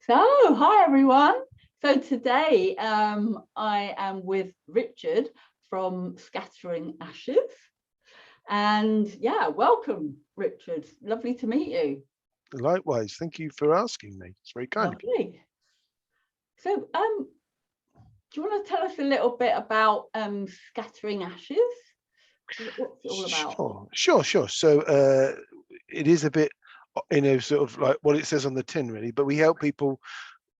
So, hi everyone. So today I am with Richard from Scattering Ashes. And yeah, welcome, Richard. Lovely to meet you. Likewise, thank you for asking me. It's very kind of you. Lovely. So, do you want to tell us a little bit about Scattering Ashes? What's it all about? Sure. So it is a bit, sort of like what it says on the tin, really. But we help people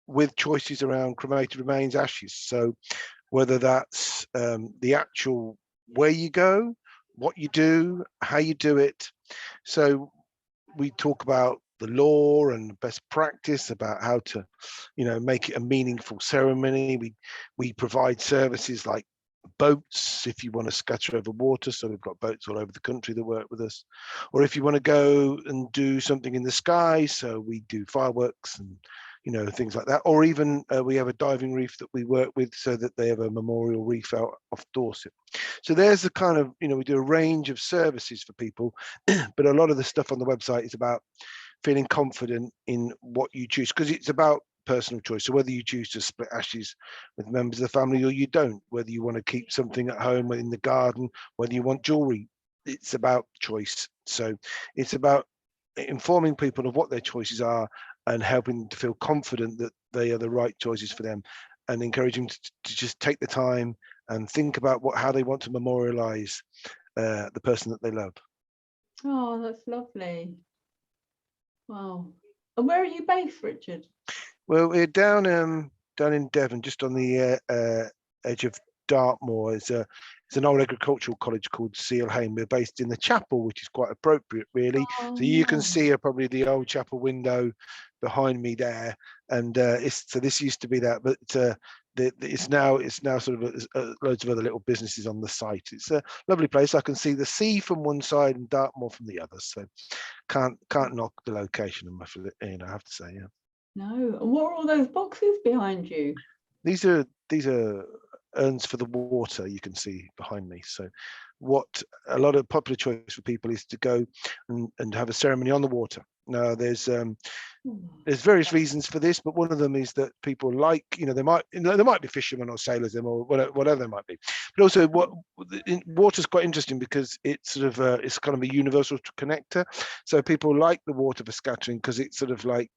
with choices around cremated remains, ashes. So whether that's the actual where you go, what you do, how you do it. So we talk about the law and best practice about how to, make it a meaningful ceremony. We provide services like boats if you want to scatter over water. So we've got boats all over the country that work with us. Or if you want to go and do something in the sky, so we do fireworks and things like that. Or even we have a diving reef that we work with so that they have a memorial reef out off Dorset. So there's the kind of, we do a range of services for people, but a lot of the stuff on the website is about feeling confident in what you choose, because it's about personal choice. So whether you choose to split ashes with members of the family or you don't, whether you want to keep something at home in the garden, whether you want jewelry, it's about choice. So it's about informing people of what their choices are and helping them to feel confident that they are the right choices for them, and encouraging to just take the time and think about how they want to memorialize the person that they love. Oh, that's lovely. Wow. And where are you based, Richard? Well, we're down in Devon, just on the edge of Dartmoor. It's an old agricultural college called Sealhame. We're based in the chapel, which is quite appropriate, really. Oh, So you can see probably the old chapel window behind me there, and so this used to be that, but it's now sort of loads of other little businesses on the site. It's a lovely place. I can see the sea from one side and Dartmoor from the other, so can't knock the location. I have to say, yeah. no. And what are all those boxes behind you? These are urns for the water, you can see behind me. So what a lot of popular choice for people is to go and have a ceremony on the water. Now there's various reasons for this, but one of them is that people like, there might be fishermen or sailors, them or whatever they might be. But also, water's quite interesting because it's sort of it's kind of a universal connector. So people like the water for scattering because it's sort of like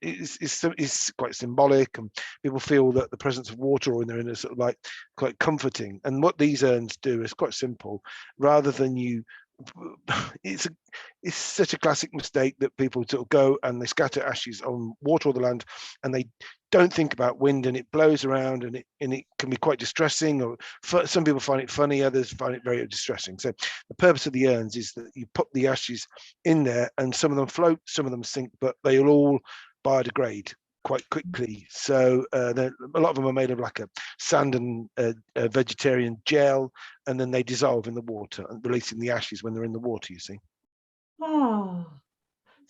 it's quite symbolic, and people feel that the presence of water, or they're in a sort of like quite comforting. And what these urns do is quite simple. Rather than it's such a classic mistake that people sort of go and they scatter ashes on water or the land, and they don't think about wind, and it blows around, and it can be quite distressing. Or some people find it funny, others find it very distressing. So the purpose of the urns is that you put the ashes in there, and some of them float, some of them sink, but they'll all biodegrade quite quickly. So a lot of them are made of like a sand and vegetarian gel, and then they dissolve in the water, releasing the ashes when they're in the water, you see. Oh,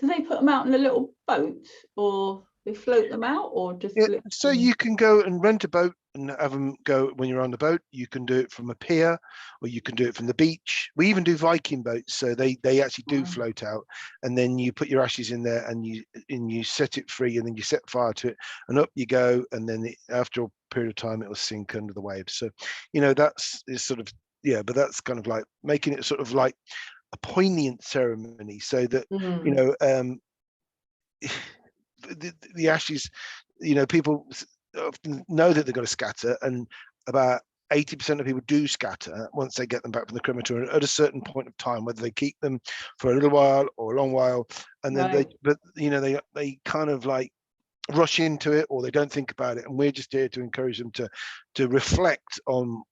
do they put them out in a little boat, or they float them out, or just Yeah, so literally? you can go and rent a boat and have them go when you're on the boat. You can do it from a pier, or you can do it from the beach. We even do Viking boats, so they actually do Wow. float out, and then you put your ashes in there, and you set it free, and then you set fire to it, and up you go, and then after a period of time, it will sink under the waves. So, that's is sort of, yeah, but that's kind of like making it sort of like a poignant ceremony, so that Mm. the ashes, people often know that they've got to scatter, and about 80% of people do scatter once they get them back from the crematorium at a certain point of time, whether they keep them for a little while or a long while, and then Right. they kind of like rush into it, or they don't think about it, and we're just here to encourage them to reflect on.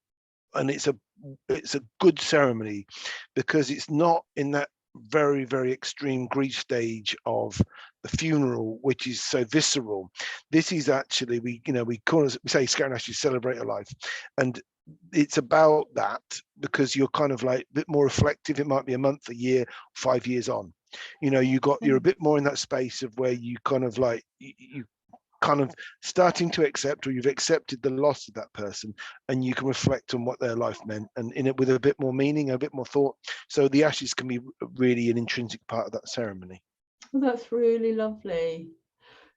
And it's a good ceremony because it's not in that very, very extreme grief stage of the funeral, which is so visceral. This is actually, we say Scattering Ashes, celebrate a life, and it's about that, because you're kind of like a bit more reflective. It might be a month, a year, 5 years on. You're a bit more in that space of where you kind of like you kind of starting to accept, or you've accepted the loss of that person, and you can reflect on what their life meant, and in it with a bit more meaning, a bit more thought. So the ashes can be really an intrinsic part of that ceremony. Well, that's really lovely.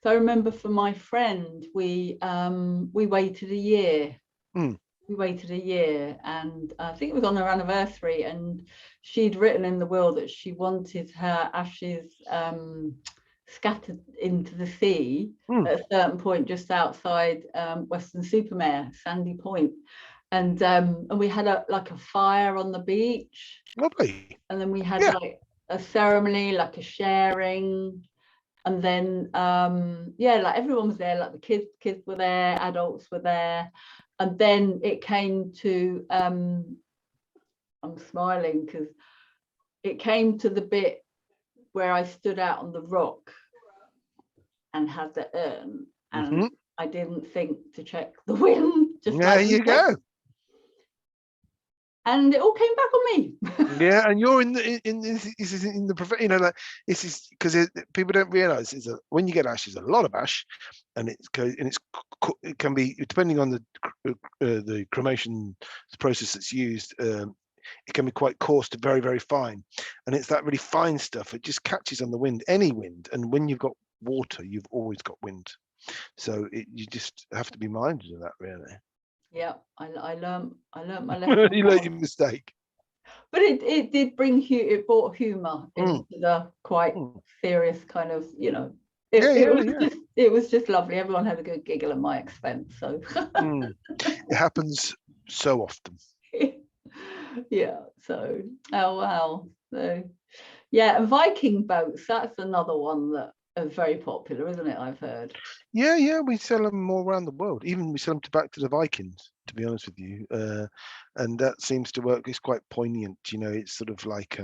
So I remember for my friend, we waited a year. Mm. We waited a year, and I think it was on her anniversary, and she'd written in the will that she wanted her ashes scattered into the sea Mm. at a certain point just outside Weston-super-Mare, Sandy Point. And we had like a fire on the beach, Lovely. and then we had Yeah. like a ceremony, like a sharing, and then yeah, like everyone was there, like the kids were there, adults were there, and then it came to I'm smiling because it came to the bit where I stood out on the rock and had the urn, and I didn't think to check the wind, just There like you you said. go. And it all came back on me. Yeah, and you're in the you know, like this is because people don't realize is that when you get ash, there's a lot of ash, and it can be, depending on the cremation process that's used, it can be quite coarse to very, very fine, and it's that really fine stuff. It just catches on the wind, any wind, and when you've got water, you've always got wind. So you just have to be minded of that, really. Yeah, I learned my lesson. You learn your mistake. But it did bring it brought humor into the quite Mm. serious kind of, you know, Yeah. it was just lovely. Everyone had a good giggle at my expense. So It happens so often. yeah. So oh wow. So yeah, and Viking boats, that's another one that is very popular, isn't it? I've heard. Yeah, we sell them all around the world. Even we sell them back to the Vikings, to be honest with you. And that seems to work. It's quite poignant, you know. It's sort of like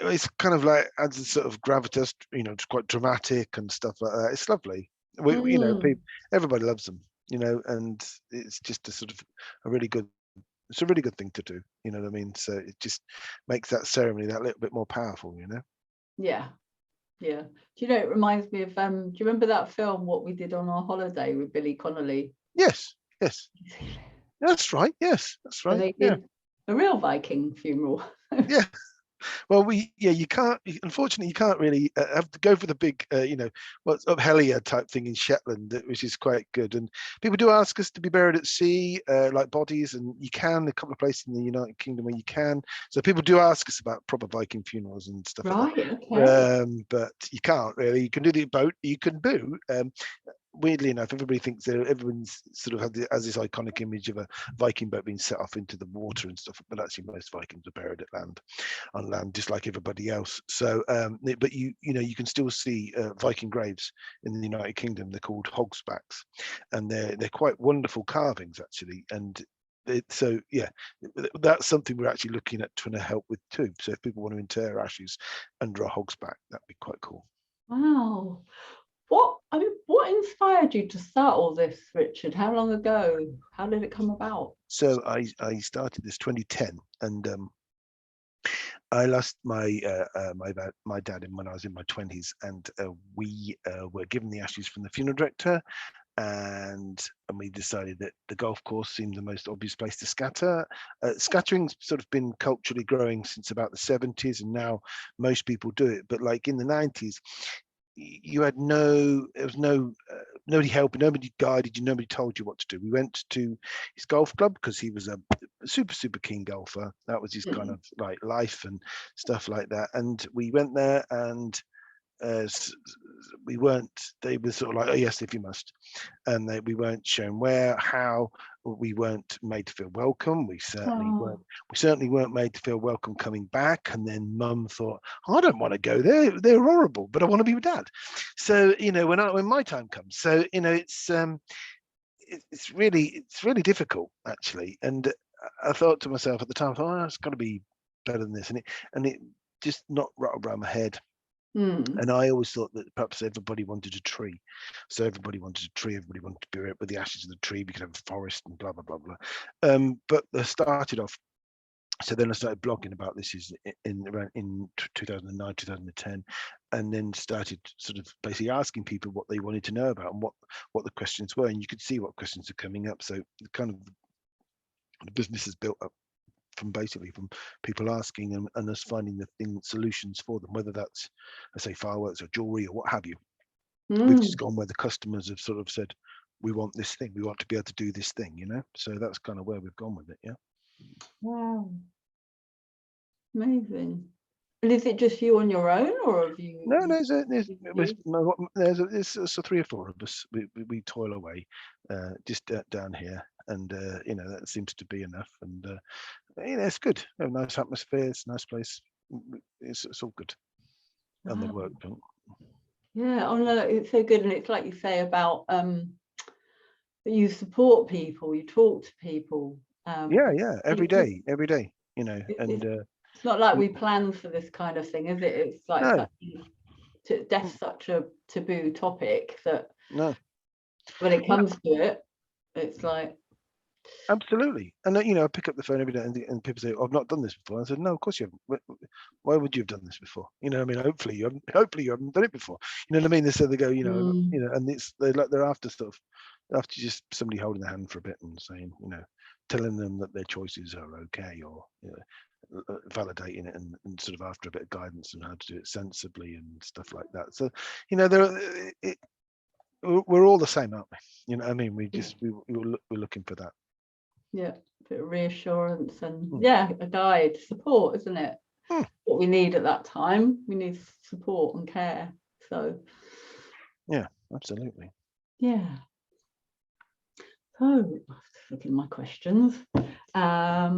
it's kind of like adds a sort of gravitas, you know, it's quite dramatic and stuff like that. It's lovely. You know, everybody loves them, you know, and it's just a sort of a really good. It's a really good thing to do, you know what I mean? So it just makes that ceremony that little bit more powerful, you know? Yeah. Yeah. Do you know, it reminds me of do you remember that film What We Did on Our Holiday with Billy Connolly? Yes. That's right. Yes, that's So right. they Yeah. did a real Viking funeral. Yeah. Well, you can't, unfortunately, you can't really have to go for the big, you know, what's up Hellier type thing in Shetland, which is quite good. And people do ask us to be buried at sea, like bodies, and you can, a couple of places in the United Kingdom where you can. So people do ask us about proper Viking funerals and stuff like Right, that. okay. But you can't really. You can do the boat, you can do. Weirdly enough, everybody thinks that everyone's sort of has this iconic image of a Viking boat being set off into the water and stuff, but actually most Vikings are buried on land, just like everybody else. So, but you know, you can still see Viking graves in the United Kingdom. They're called hogsbacks, and they're quite wonderful carvings actually. And so yeah, that's something we're actually looking at trying to help with too. So if people want to inter ashes under a hogsback, that'd be quite cool. Wow. What inspired you to start all this, Richard? How long ago? How did it come about? So I started this 2010, and I lost my dad when I was in my 20s, and we were given the ashes from the funeral director, and we decided that the golf course seemed the most obvious place to scatter. Scattering's sort of been culturally growing since about the 70s, and now most people do it. But like in the 90s, you had nobody helping, nobody guided you, nobody told you what to do. We went to his golf club because he was a super keen golfer. That was his kind of like life and stuff like that. And we went there, and they were sort of like, oh yes, if you must, and we weren't shown how. We weren't made to feel welcome. We certainly weren't made to feel welcome coming back. And then Mum thought, I don't want to go there, they're horrible, but I want to be with Dad. So you know, when my time comes, so you know, it's really difficult actually. And I thought to myself at the time, it's got to be better than this, and it just not rattled around my head. And I always thought that perhaps everybody wanted a tree. So everybody wanted a tree, everybody wanted to bury it with the ashes of the tree. We could have a forest and blah, blah, blah, blah. But I started off, so then I started blogging about this in 2009, 2010, and then started sort of basically asking people what they wanted to know about and what the questions were. And you could see what questions are coming up. So the kind of the business is built up from people asking and us finding the solutions for them, whether that's, I say, fireworks or jewelry or what have you. We've just Mm. gone where the customers have sort of said, we want this thing, we want to be able to do this thing, you know. So that's kind of where we've gone with it. Yeah. Wow, amazing. And is it just you on your own, or have you? No, you- there's so 3 or 4 of us. We toil away, just down here, and you know, that seems to be enough. And you know, it's good. A nice atmosphere. It's a nice place. It's all good. And the Wow. work. Yeah, oh no, it's so good. And it's like you say about that you support people, you talk to people. Yeah, every Because day, you know. And it's not like we planned for this kind of thing, is it? It's like no, death's such a taboo topic that no, when it no, comes to it, it's like, absolutely. And you know, I pick up the phone every day, and people say, "I've not done this before." I said, "No, of course you haven't. Why would you have done this before? You know, I mean, hopefully you haven't. Hopefully you haven't done it before. You know what I mean?" So they go, you know, and they're after stuff, after just somebody holding their hand for a bit and saying, you know, telling them that their choices are okay, or you know, validating it, and sort of after a bit of guidance on how to do it sensibly and stuff like that. So, you know, we're all the same, aren't we? You know what I mean? We're looking for that. yeah, a bit of reassurance and Mm. yeah, a guide, support, isn't it? Mm. What we need at that time. We need support and care. So Yeah, absolutely. yeah. So just looking at my questions. How's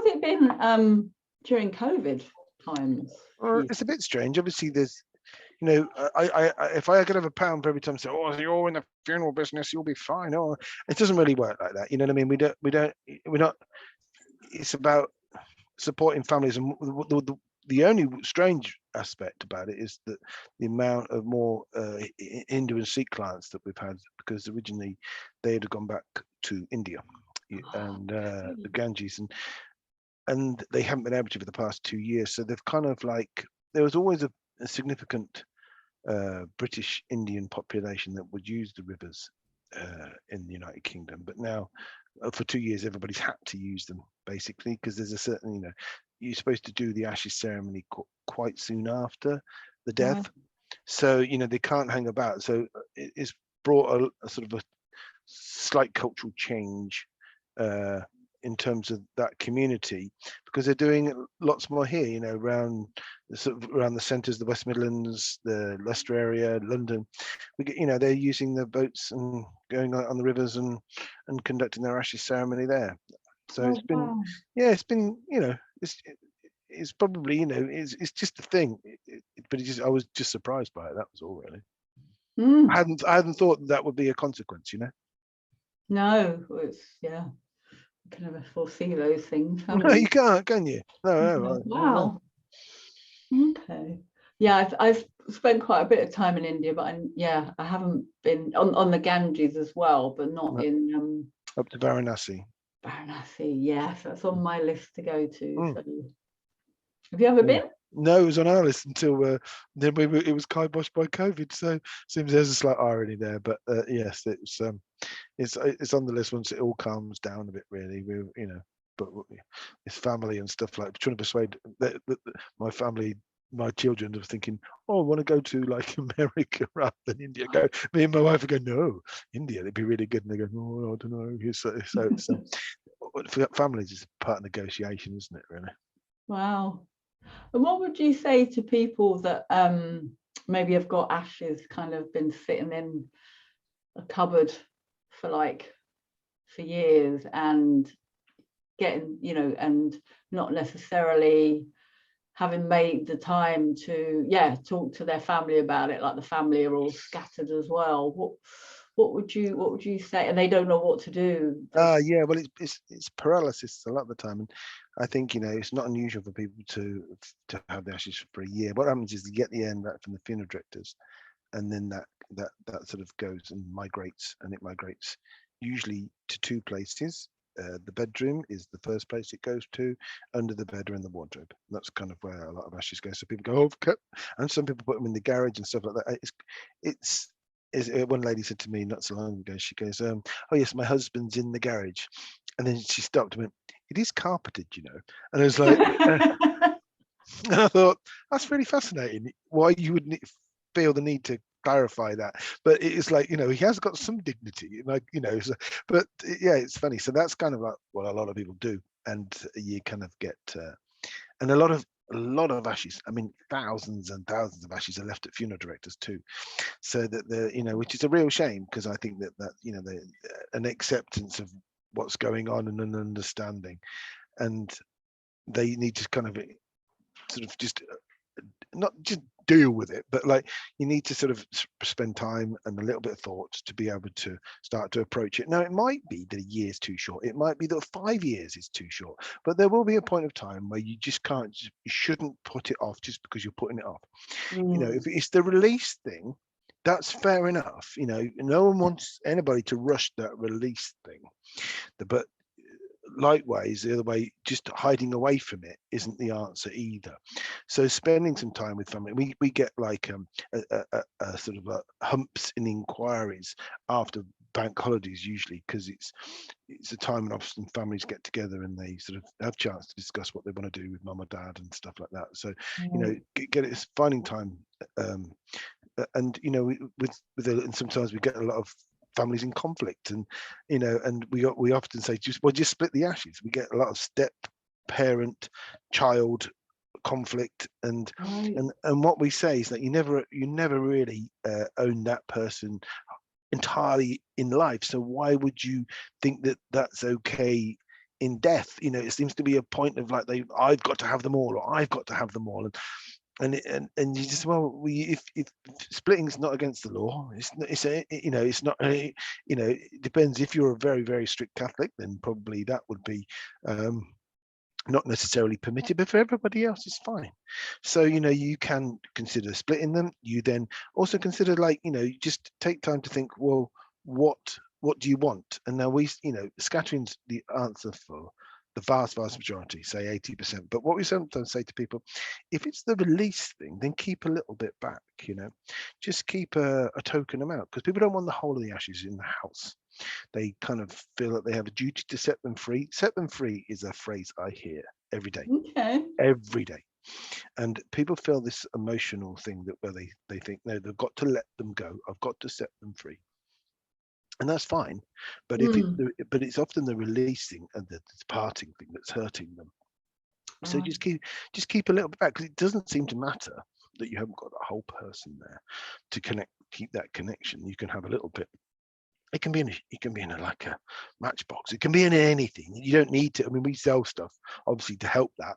it been during COVID times? It's a bit strange. Obviously, there's, you know, I if I could have a pound for every time I say, "Oh, you're in the funeral business, you'll be fine." Oh, it doesn't really work like that. You know what I mean? We're not. It's about supporting families, and the only strange aspect about it is that the amount of more Hindu and Sikh clients that we've had, because originally they had gone back to India and the Ganges, and they haven't been able to for the past 2 years. So they've kind of like, there was always a significant British Indian population that would use the rivers in the United Kingdom, but now for 2 years everybody's had to use them basically, because there's a certain, you know, you're supposed to do the ashes ceremony quite soon after the death. Right. So you know, they can't hang about. So it's brought a sort of a slight cultural change in terms of that community, because they're doing lots more here, you know, around the centres, the West Midlands, the Leicester area, London. We get, you know, they're using the boats and going on the rivers and conducting their ashes ceremony there. So Oh, it's been, wow. yeah, it's been, you know, it's probably, you know, it's just a thing. But I was just surprised by it. That was all really. Mm. I hadn't thought that would be a consequence, you know. No, it's yeah. You can never foresee those things, can No, we? you can't, can you? No. Wow. Okay. Yeah, I've spent quite a bit of time in India, but I haven't been on the Ganges as well, but not No. in Up to Varanasi. Varanasi. Yes, that's on my list to go to. Mm. So, have you ever Yeah. been? No, it was on our list until then it was kiboshed by COVID. So seems there's a slight irony there, but yes, it's on the list once it all calms down a bit. Really, you know, but it's family and stuff, like trying to persuade my family, my children, of thinking, oh, I want to go to like America rather than India. Go, me and my wife would go, no, India, it'd be really good, and they go, oh, I don't know. So for families, it's part of negotiation, isn't it? Really. Wow. And what would you say to people that maybe have got ashes kind of been sitting in a cupboard for years and getting, you know, and not necessarily having made the time to talk to their family about it, like the family are all scattered as well. What would you say? And they don't know what to do. Yeah, well, it's paralysis a lot of the time, and I think, you know, it's not unusual for people to have the ashes for a year. What happens is you get the end back from the funeral directors, and then that sort of goes and migrates, and it migrates usually to 2 places. The bedroom is the first place it goes to, under the bed or in the wardrobe. That's kind of where a lot of ashes go. So people go, oh, and some people put them in the garage and stuff like that. It's one lady said to me not so long ago, she goes, oh yes, my husband's in the garage. And then she stopped and went, it is carpeted, you know. And I was like, And I thought, that's really fascinating. Why you would feel the need to clarify that, but it's like, he has got some dignity, like, so, but yeah, it's funny. So that's kind of like what a lot of people do, and you kind of get and a lot of ashes. I mean, thousands and thousands of ashes are left at funeral directors too. So that which is a real shame, because I think that an acceptance of what's going on and an understanding, and they need to kind of sort of just not just deal with it, but like you need to sort of spend time and a little bit of thought to be able to start to approach it. Now, it might be that a year is too short. It might be that 5 years is too short, but there will be a point of time where you just can't, you shouldn't put it off just because you're putting it off. If it's the release thing, that's fair enough. No one wants anybody to rush that release thing, but likewise, the other way, just hiding away from it isn't the answer either. So spending some time with family, we get like a sort of humps in inquiries after bank holidays, usually, because it's a time when often families get together and they sort of have a chance to discuss what they want to do with mum or dad and stuff like that. So get it, finding time, and and sometimes we get a lot of families in conflict, and and we often say just split the ashes. We get a lot of step parent child conflict, and what we say is that you never really own that person entirely in life, so why would you think that that's okay in death? It seems to be a point of like I've got to have them all, or I've got to have them all, and you just, well, if splitting is not against the law, it's not it depends. If you're a very, very strict Catholic, then probably that would be not necessarily permitted, but for everybody else it's fine. So you can consider splitting them. You then also consider, like, just take time to think, well, what do you want? And now scattering's the answer for the vast majority, say 80%. But what we sometimes say to people, if it's the release thing, then keep a little bit back. Just keep a token amount, because people don't want the whole of the ashes in the house. They kind of feel that they have a duty to set them free. Set them free is a phrase I hear every day. Every day. And people feel this emotional thing that where they think, no, they've got to let them go. I've got to set them free. And that's fine, but but it's often the releasing and the departing thing that's hurting them. So just keep a little bit back, because it doesn't seem to matter that you haven't got the whole person there to keep that connection. You can have a little bit. It can be in like a matchbox. It can be in anything. You don't need to. I mean, we sell stuff obviously to help that.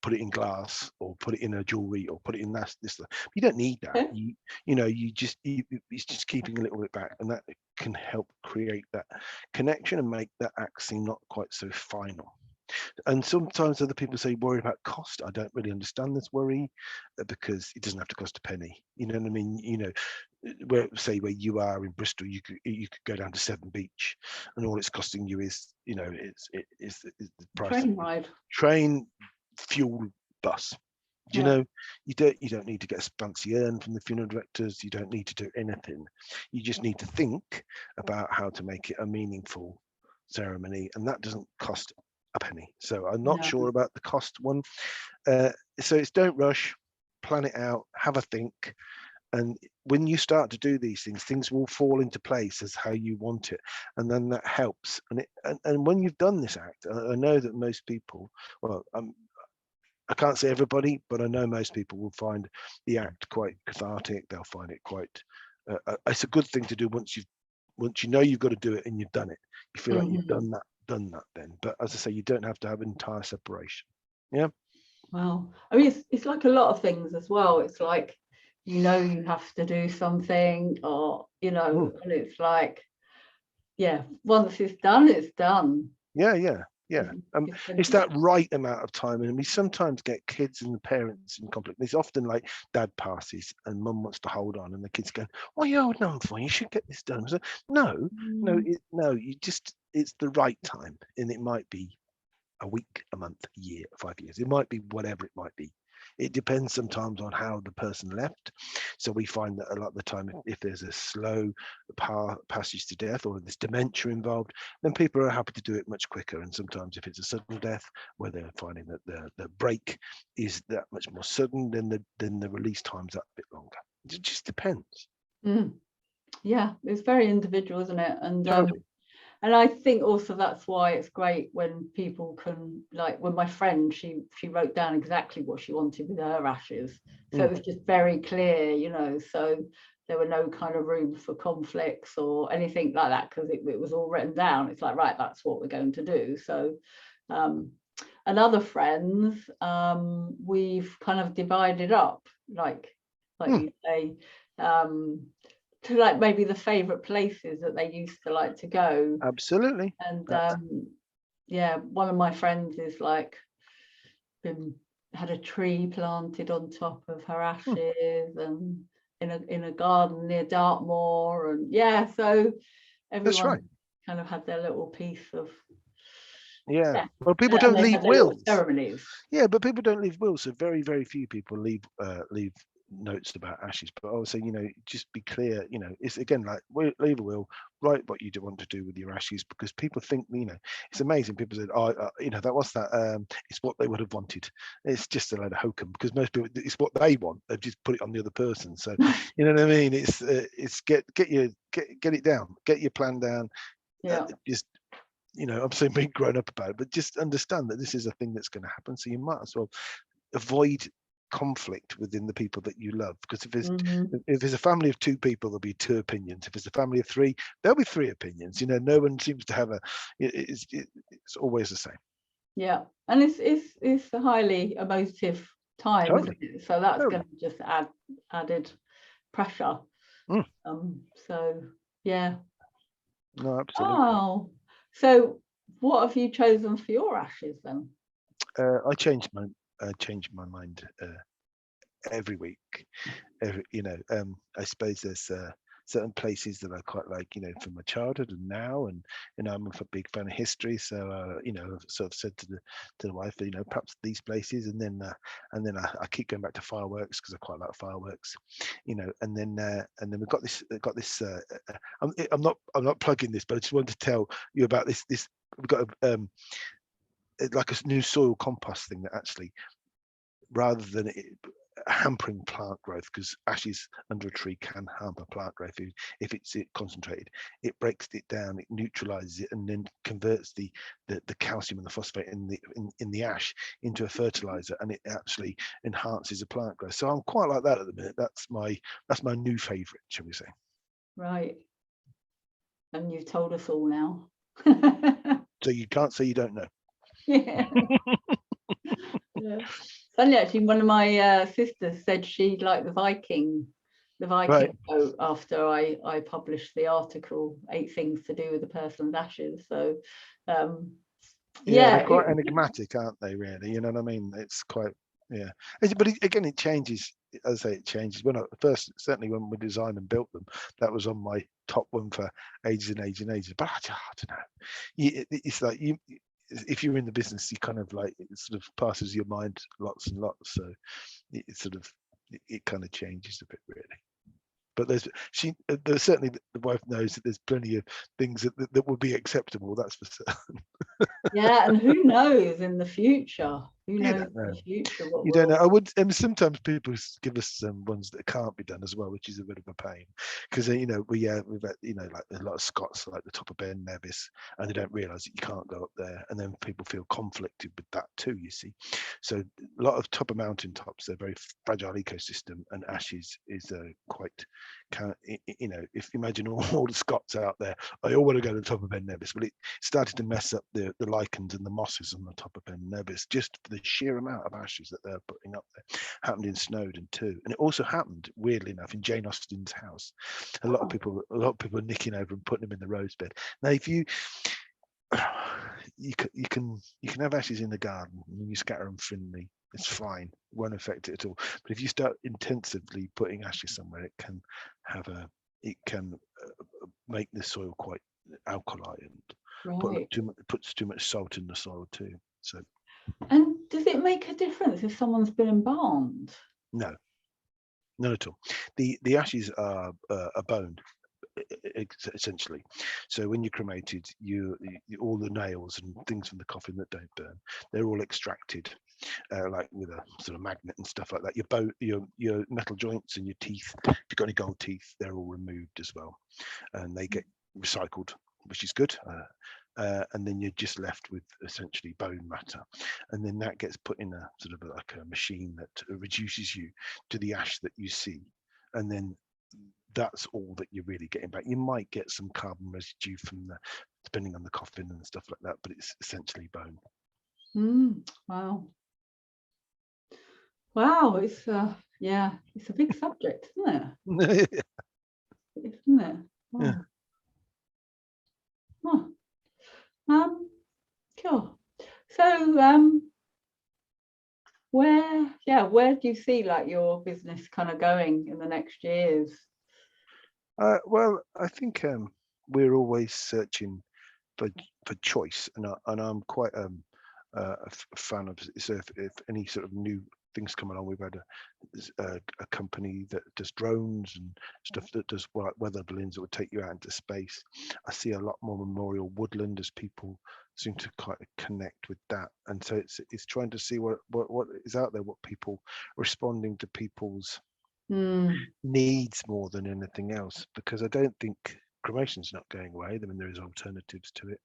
Put it in glass, or put it in a jewelry, or put it in this. You don't need that. It's just keeping a little bit back, and that can help create that connection and make that act seem not quite so final. And sometimes other people say worry about cost. I don't really understand this worry, because it doesn't have to cost a penny. You know what I mean? Where you are in Bristol, you could go down to Severn Beach, and all it's costing you is it's the price train ride, train, fuel, bus. You don't need to get a fancy urn from the funeral directors. You don't need to do anything. You just need to think about how to make it a meaningful ceremony, and that doesn't cost a penny. So I'm not sure about the cost one. So it's don't rush, plan it out, have a think. And when you start to do these things will fall into place as how you want it, and then that helps. And when you've done this act, I know that most people, well, I can't say everybody, but I know most people will find the act quite cathartic. They'll find it quite. It's a good thing to do once you know you've got to do it and you've done it. You feel like you've done that then. But as I say, you don't have to have an entire separation. Yeah. Well, I mean, it's like a lot of things as well. It's like, you have to do something, or and it's like, once it's done, it's done. Yeah. It's that right amount of time, and we sometimes get kids and the parents in conflict. There's often like dad passes and mum wants to hold on, and the kids go, "What are you holding on for? You should get this done." So no, it's the right time, and it might be a week, a month, a year, 5 years. It might be whatever it might be. It depends sometimes on how the person left. So we find that a lot of the time, if there's a slow passage to death or there's dementia involved, then people are happy to do it much quicker. And sometimes if it's a sudden death where they're finding that the break is that much more sudden, then the release time's that bit longer. It just depends. Yeah, it's very individual, isn't it? And Totally. and I think also that's why it's great when people can, like when my friend, she wrote down exactly what she wanted with her ashes. So it was just very clear, you know, so there were no kind of room for conflicts or anything like that, because it was all written down. It's like, right, that's what we're going to do. So and other friends, we've kind of divided up, like you say, to like maybe the favorite places that they used to like to go. Absolutely. And yeah, one of my friends is like had a tree planted on top of her ashes, and in a garden near Dartmoor, and yeah, so That's right. everyone kind of had their little piece of, Yeah. Well, people and don't they leave had their little wills. ceremonies. Yeah, but people don't leave wills. So very, very few people leave notes about ashes. But I would say, you know, just be clear. You know, it's again like leave a will, write what you do want to do with your ashes, because people think, you know, it's amazing. People say, oh, you know, that was that. It's what they would have wanted. It's just a load of hokum, because most people, it's what they want. They've just put it on the other person. So you know what I mean? It's get it down, get your plan down. Yeah. Just, you know, I'm saying being grown up about it, but just understand that this is a thing that's going to happen. So you might as well avoid conflict within the people that you love, because if there's a family of 2 people, there'll be 2 opinions. If it's a family of 3, there'll be 3 opinions. You know, no one seems to have it's always the same. Yeah, and it's a highly emotive time, Totally. isn't it? So that's Totally. going to just add added pressure. So yeah. No, absolutely. Oh, so what have you chosen for your ashes then? I change my mind every week. You know, I suppose there's certain places that I quite like, you know, from my childhood and now, and you know, I'm a big fan of history. So you know, I've sort of said to the wife, you know, perhaps these places, and then I keep going back to fireworks because I quite like fireworks, you know, and then we've got this I'm not plugging this, but I just wanted to tell you about this. We've got like a new soil compost thing that actually, rather than hampering plant growth, because ashes under a tree can hamper plant growth if it's concentrated, it breaks it down, it neutralizes it, and then converts the calcium and the phosphate in the ash into a fertilizer, and it actually enhances the plant growth. So I'm quite like that at the minute. That's my new favorite, shall we say. Right. And you've told us all now. So you can't say you don't know. Yeah. Yeah. Funny, actually, one of my sisters said she liked the Viking Right. boat after I published the article, 8 things to do with a person's ashes. So Yeah, they're quite enigmatic, aren't they, really? You know what I mean? It's quite, yeah. But again, it changes. As I say, it changes. When certainly when we designed and built them, that was on my top one for ages and ages and ages. But I don't know. It's like if you're in the business, you kind of like, it sort of passes your mind lots and lots. So it sort of, it kind of changes a bit, really. But there's certainly, the wife knows that there's plenty of things that would be acceptable. That's for certain. Yeah, and who knows in the future? Who You knows don't in know. the future what You don't know. will. I would, and sometimes people give us ones that can't be done as well, which is a bit of a pain, because you know we've had, you know, like a lot of Scots like the top of Ben Nevis, and they don't realise that you can't go up there, and then people feel conflicted with that too. You see, so a lot of top of mountain tops, they're very fragile ecosystem, and ashes is quite, you know, if you imagine all the Scots out there, I all want to go to the top of Ben Nevis. Well, it started to mess up the lichens and the mosses on the top of Ben Nevis, just for the sheer amount of ashes that they're putting up there. Happened in Snowdon too, and it also happened, weirdly enough, in Jane Austen's house. A lot of people are nicking over and putting them in the rose bed. Now, if you can have ashes in the garden and you scatter them thinly, it's fine, it won't affect it at all. But if you start intensively putting ashes somewhere, it can make the soil quite alkali, and puts too much salt in the soil too. So. And does it make a difference if someone's been embalmed? No. None at all. The ashes are bone, essentially. So when you're cremated, all the nails and things from the coffin that don't burn, they're all extracted, like with a sort of magnet and stuff like that. Your bone, your metal joints and your teeth, if you've got any gold teeth, they're all removed as well, and they get recycled, which is good. And then you're just left with essentially bone matter, and then that gets put in a sort of like a machine that reduces you to the ash that you see, and then that's all that you're really getting back. You might get some carbon residue from depending on the coffin and stuff like that, but it's essentially bone. Wow. Wow, it's yeah, it's a big subject, isn't it? Isn't it? Wow. Yeah. Cool. So where do you see like your business kind of going in the next years? Well, I think we're always searching for choice, and I'm quite a fan of. So if any sort of new things come along, we've had a company that does drones and stuff that does weather balloons that would take you out into space. I see a lot more memorial woodland as people seem to kind of connect with that, and so it's trying to see what is out there, what people responding to people's needs more than anything else, because I don't think cremation's not going away. I mean, there is alternatives to it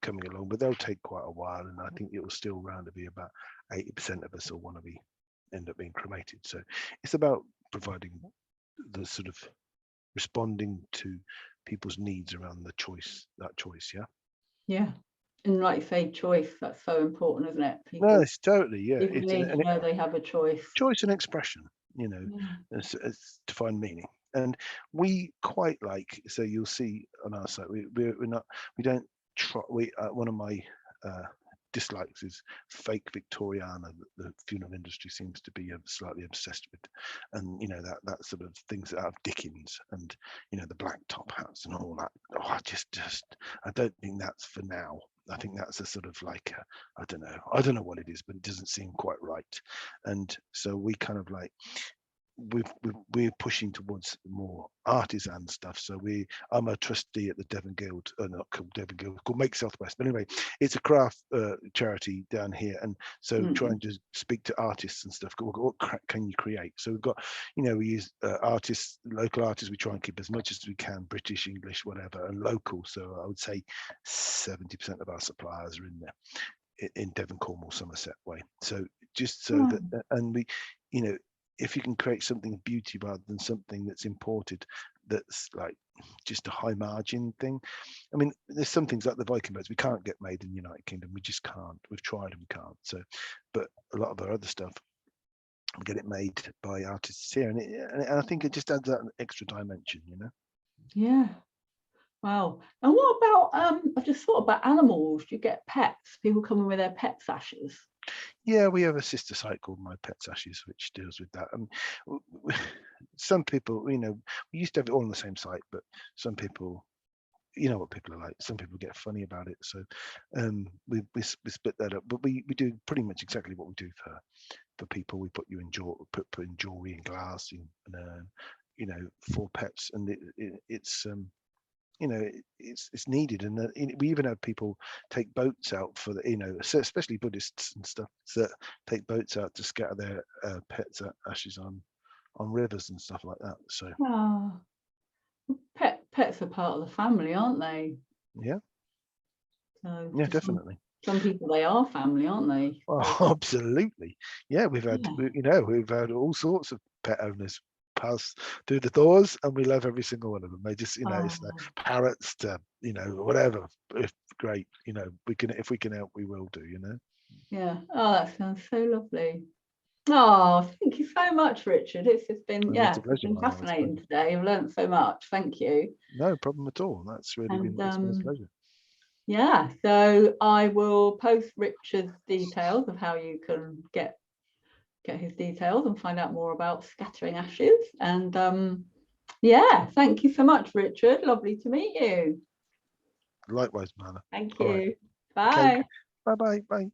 coming along, but they'll take quite a while, and I think it will still round to be about 80% of us will want to end up being cremated. So it's about providing the sort of responding to people's needs around that choice. Yeah, and like you say, choice, that's so important, isn't it? No, it's totally, yeah, people it's need to know they have a choice and expression, as to find meaning. And we quite like, so you'll see on our site, we don't try. One of my dislikes is fake Victoriana that the funeral industry seems to be slightly obsessed with, and that sort of things out of Dickens, and the black top hats and all that. I don't think that's for now. I think that's a sort of like I don't know what it is, but it doesn't seem quite right. And so we kind of like we're pushing towards more artisan stuff. So I'm a trustee at the Devon Guild, not called Devon Guild, called Make Southwest. But anyway, it's a craft charity down here, and so trying to speak to artists and stuff. What can you create? So we've got, we use artists, local artists. We try and keep as much as we can, British, English, whatever, and local. So I would say 70% of our suppliers are in there, in Devon, Cornwall, Somerset way. So just so that, and we, if you can create something of beauty rather than something that's imported, that's like just a high margin thing. I mean, there's some things like the Viking boats we can't get made in the United Kingdom. We just can't. We've tried and we can't. So, but a lot of our other stuff, we get it made by artists here, and I think it just adds that extra dimension, Yeah. Wow. And what about I just thought about animals. Do you get pets? People coming with their pets' ashes? Yeah, we have a sister site called My Pet's Ashes, which deals with that. Some people, we used to have it all on the same site, but some people, what people are like. Some people get funny about it, so we split that up. But we do pretty much exactly what we do for people. We put in jewelry and glass, and for pets, and it's it's needed, and we even have people take boats out for especially Buddhists and stuff that take boats out to scatter their pets' ashes on rivers and stuff like that. So pets are part of the family, aren't they? Yeah. So Yeah, definitely. Some people, they are family, aren't they? Oh, absolutely. Yeah, we've had we've had all sorts of pet owners pass through the doors, and we love every single one of them. They just it's like parrots to whatever. If great, if we can help, we will do. Yeah. Oh, that sounds so lovely. Oh, thank you so much, Richard. It's just been it's been fascinating today. I've learned so much. Thank you. No problem at all. That's really been a pleasure. Yeah, so I will post Richard's details of how you can get his details and find out more about Scattering Ashes. And yeah, thank you so much, Richard. Lovely to meet you. Likewise, Marla. Thank you. Bye. Okay. Bye.